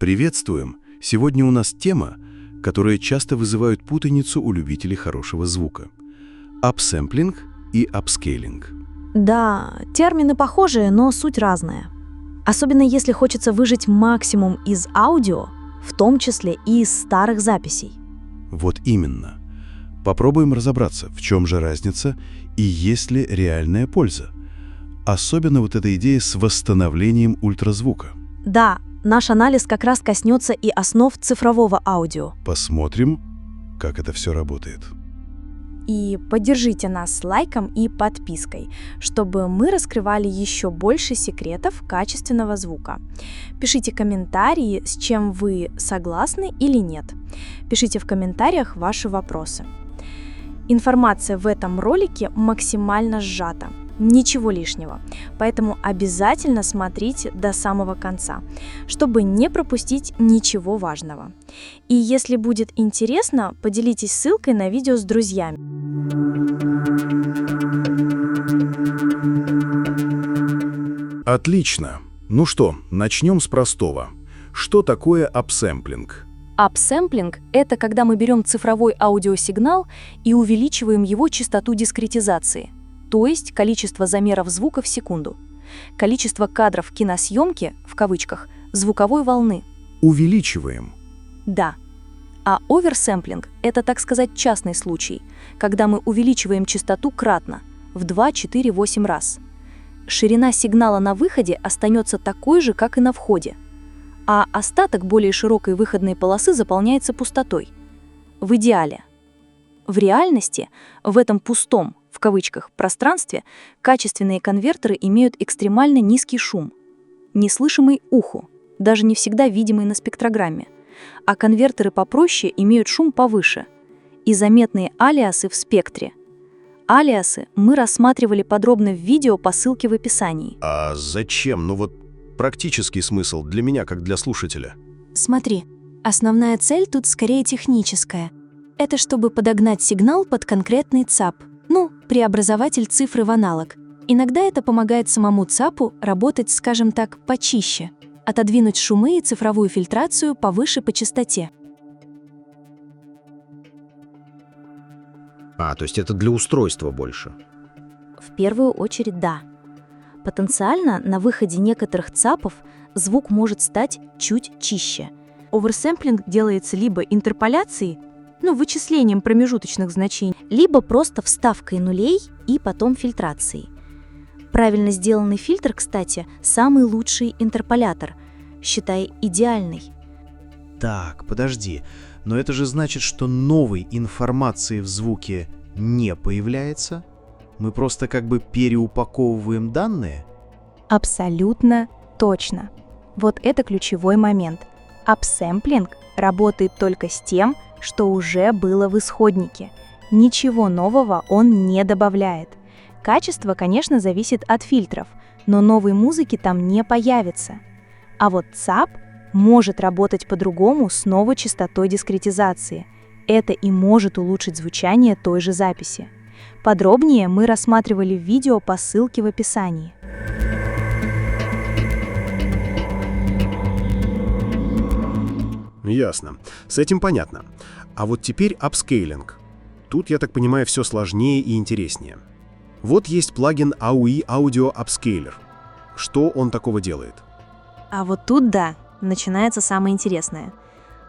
Приветствуем! Сегодня у нас тема, которая часто вызывает путаницу у любителей хорошего звука. Апсэмплинг и апскейлинг. Да, термины похожие, но суть разная. Особенно если хочется выжать максимум из аудио, в том числе и из старых записей. Вот именно. Попробуем разобраться, в чем же разница и есть ли реальная польза. Особенно вот эта идея с восстановлением ультразвука. Да, наш анализ как раз коснется и основ цифрового аудио. Посмотрим, как это все работает. И поддержите нас лайком и подпиской, чтобы мы раскрывали еще больше секретов качественного звука. Пишите комментарии, с чем вы согласны или нет. Пишите в комментариях ваши вопросы. Информация в этом ролике максимально сжата. Ничего лишнего, поэтому обязательно смотрите до самого конца, чтобы не пропустить ничего важного. И если будет интересно, поделитесь ссылкой на видео с друзьями. Отлично. Ну что, начнем с простого. Что такое апсэмплинг? Апсэмплинг — это когда мы берем цифровой аудиосигнал и увеличиваем его частоту дискретизации, то есть количество замеров звука в секунду, количество кадров киносъемки, в кавычках, звуковой волны. Увеличиваем. Да. А оверсэмплинг — это, так сказать, частный случай, когда мы увеличиваем частоту кратно, в 2, 4, 8 раз. Ширина сигнала на выходе остается такой же, как и на входе, а остаток более широкой выходной полосы заполняется пустотой. В идеале. В реальности, в этом пустом, в кавычках, пространстве, качественные конвертеры имеют экстремально низкий шум, неслышимый уху, даже не всегда видимый на спектрограмме, а конвертеры попроще имеют шум повыше и заметные алиасы в спектре. Алиасы мы рассматривали подробно в видео по ссылке в описании. А зачем? Ну вот практический смысл для меня, как для слушателя. Смотри, основная цель тут скорее техническая. Это чтобы подогнать сигнал под конкретный ЦАП, преобразователь цифры в аналог. Иногда это помогает самому ЦАПу работать, скажем так, почище, отодвинуть шумы и цифровую фильтрацию повыше по частоте. То есть это для устройства больше? В первую очередь, да. Потенциально на выходе некоторых ЦАПов звук может стать чуть чище. Оверсэмплинг делается либо интерполяцией, вычислением промежуточных значений, либо просто вставкой нулей и потом фильтрацией. Правильно сделанный фильтр, кстати, самый лучший интерполятор, считай идеальный. Так, подожди, но это же значит, что новой информации в звуке не появляется? Мы просто как бы переупаковываем данные? Абсолютно точно. Вот это ключевой момент. Апсэмплинг работает только с тем, что уже было в исходнике. Ничего нового он не добавляет. Качество, конечно, зависит от фильтров, но новой музыки там не появится. А вот ЦАП может работать по-другому с новой частотой дискретизации. Это и может улучшить звучание той же записи. Подробнее мы рассматривали в видео по ссылке в описании. Ясно. С этим понятно. А вот теперь апскейлинг. Тут, я так понимаю, все сложнее и интереснее. Вот есть плагин AUI Audio Upscaler. Что он такого делает? А вот тут, да, начинается самое интересное.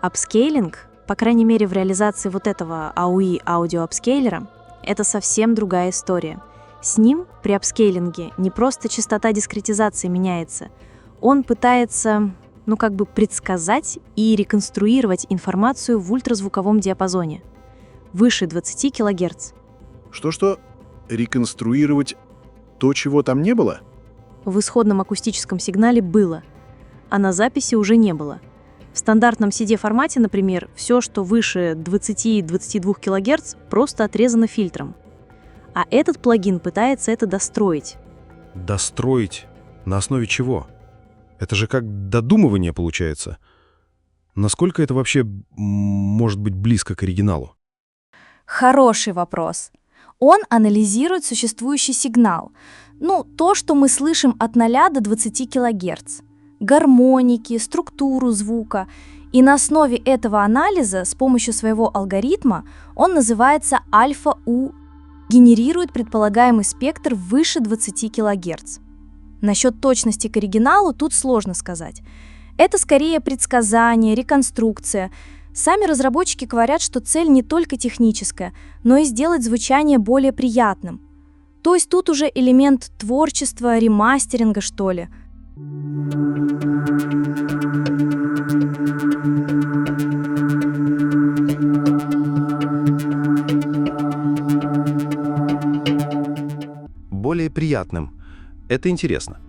Апскейлинг, по крайней мере в реализации вот этого AUI Audio Upscaler, это совсем другая история. С ним при апскейлинге не просто частота дискретизации меняется, он пытается предсказать и реконструировать информацию в ультразвуковом диапазоне, выше 20 кГц. Что? Реконструировать то, чего там не было? В исходном акустическом сигнале было, а на записи уже не было. В стандартном CD-формате, например, все, что выше 20-22 кГц, просто отрезано фильтром. А этот плагин пытается это достроить. Достроить? На основе чего? Это же как додумывание получается. Насколько это вообще может быть близко к оригиналу? Хороший вопрос. Он анализирует существующий сигнал. То, что мы слышим от 0 до 20 кГц. гармоники, структуру звука. И на основе этого анализа с помощью своего алгоритма, он называется альфа-У, генерирует предполагаемый спектр выше 20 кГц. Насчет точности к оригиналу тут сложно сказать. Это скорее предсказание, реконструкция. Сами разработчики говорят, что цель не только техническая, но и сделать звучание более приятным. То есть тут уже элемент творчества, ремастеринга, что ли. Более приятным. Это интересно.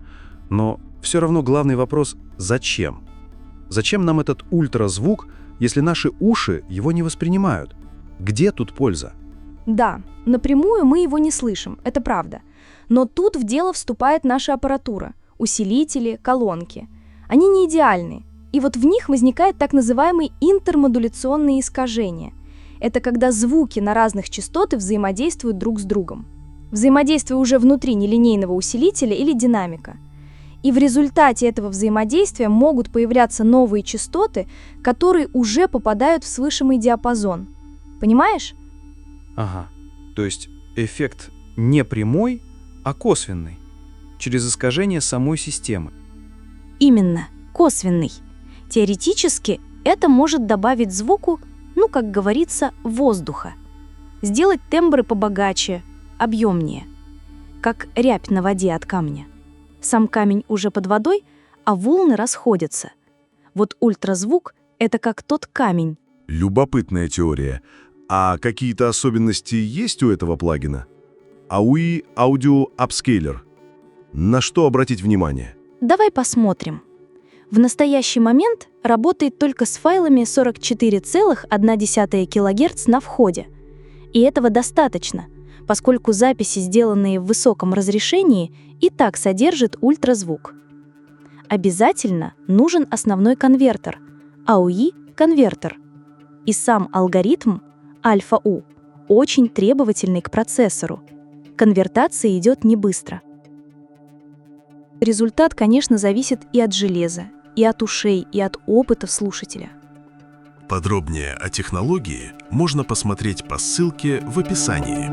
Но все равно главный вопрос – зачем? Зачем нам этот ультразвук, если наши уши его не воспринимают? Где тут польза? Да, напрямую мы его не слышим, это правда. Но тут в дело вступает наша аппаратура, усилители, колонки. Они не идеальны, и вот в них возникает так называемые интермодуляционные искажения. Это когда звуки на разных частоты взаимодействуют друг с другом. Взаимодействие уже внутри нелинейного усилителя или динамика. И в результате этого взаимодействия могут появляться новые частоты, которые уже попадают в слышимый диапазон. Понимаешь? Ага. То есть эффект не прямой, а косвенный, через искажение самой системы. Именно, косвенный. Теоретически это может добавить звуку, как говорится, воздуха. Сделать тембры побогаче, объемнее. Как рябь на воде от камня. Сам камень уже под водой, а волны расходятся. Вот ультразвук — это как тот камень. Любопытная теория. А какие-то особенности есть у этого плагина? AUI Audio Upscaler. На что обратить внимание? Давай посмотрим. В настоящий момент работает только с файлами 44,1 кГц на входе. И этого достаточно, поскольку записи, сделанные в высоком разрешении, и так содержат ультразвук. Обязательно нужен основной конвертер, AUI-конвертер. И сам алгоритм, альфа-У, очень требовательный к процессору. Конвертация идет не быстро. Результат, конечно, зависит и от железа, и от ушей, и от опыта слушателя. Подробнее о технологии можно посмотреть по ссылке в описании.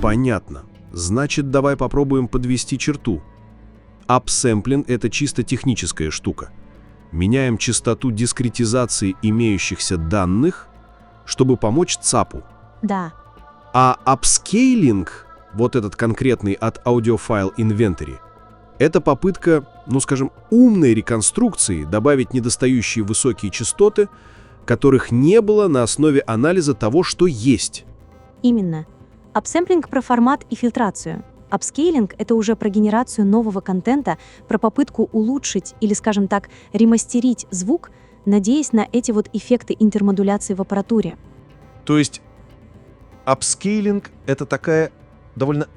Понятно. Значит, давай попробуем подвести черту. Апсэмплинг — это чисто техническая штука. Меняем частоту дискретизации имеющихся данных, чтобы помочь ЦАПу. Да. А апскейлинг, вот этот конкретный от Audiophile Inventory, это попытка, скажем, умной реконструкции добавить недостающие высокие частоты, которых не было на основе анализа того, что есть. Именно. Апсэмплинг про формат и фильтрацию. Апскейлинг — это уже про генерацию нового контента, про попытку улучшить или, скажем так, ремастерить звук, надеясь на эти вот эффекты интермодуляции в аппаратуре. То есть апскейлинг — это такая довольно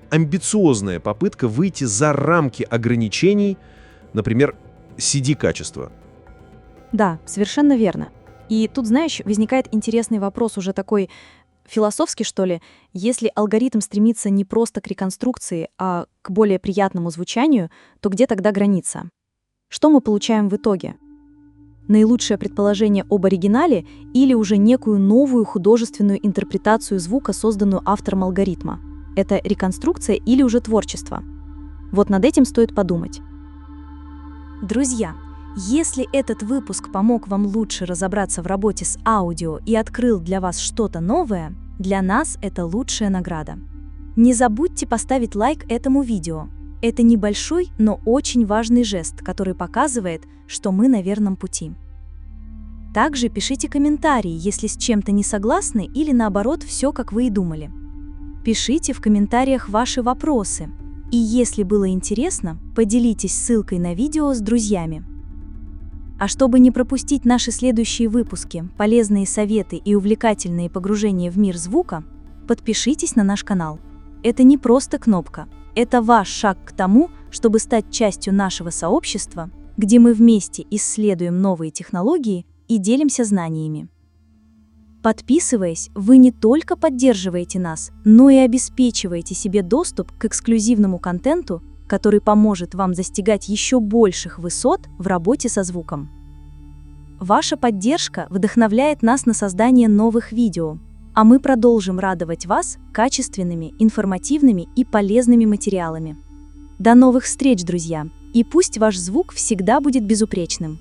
амбициозная попытка выйти за рамки ограничений, например, CD-качества. Да, совершенно верно. И тут, знаешь, возникает интересный вопрос уже такой философский, что ли. Если алгоритм стремится не просто к реконструкции, а к более приятному звучанию, то где тогда граница? Что мы получаем в итоге? Наилучшее предположение об оригинале или уже некую новую художественную интерпретацию звука, созданную автором алгоритма? Это реконструкция или уже творчество? Вот над этим стоит подумать. Друзья, если этот выпуск помог вам лучше разобраться в работе с аудио и открыл для вас что-то новое, для нас это лучшая награда. Не забудьте поставить лайк этому видео. Это небольшой, но очень важный жест, который показывает, что мы на верном пути. Также пишите комментарии, если с чем-то не согласны или наоборот все, как вы и думали. Пишите в комментариях ваши вопросы. И если было интересно, поделитесь ссылкой на видео с друзьями. А чтобы не пропустить наши следующие выпуски, полезные советы и увлекательные погружения в мир звука, подпишитесь на наш канал. Это не просто кнопка, это ваш шаг к тому, чтобы стать частью нашего сообщества, где мы вместе исследуем новые технологии и делимся знаниями. Подписываясь, вы не только поддерживаете нас, но и обеспечиваете себе доступ к эксклюзивному контенту, который поможет вам достигать еще больших высот в работе со звуком. Ваша поддержка вдохновляет нас на создание новых видео, а мы продолжим радовать вас качественными, информативными и полезными материалами. До новых встреч, друзья! И пусть ваш звук всегда будет безупречным.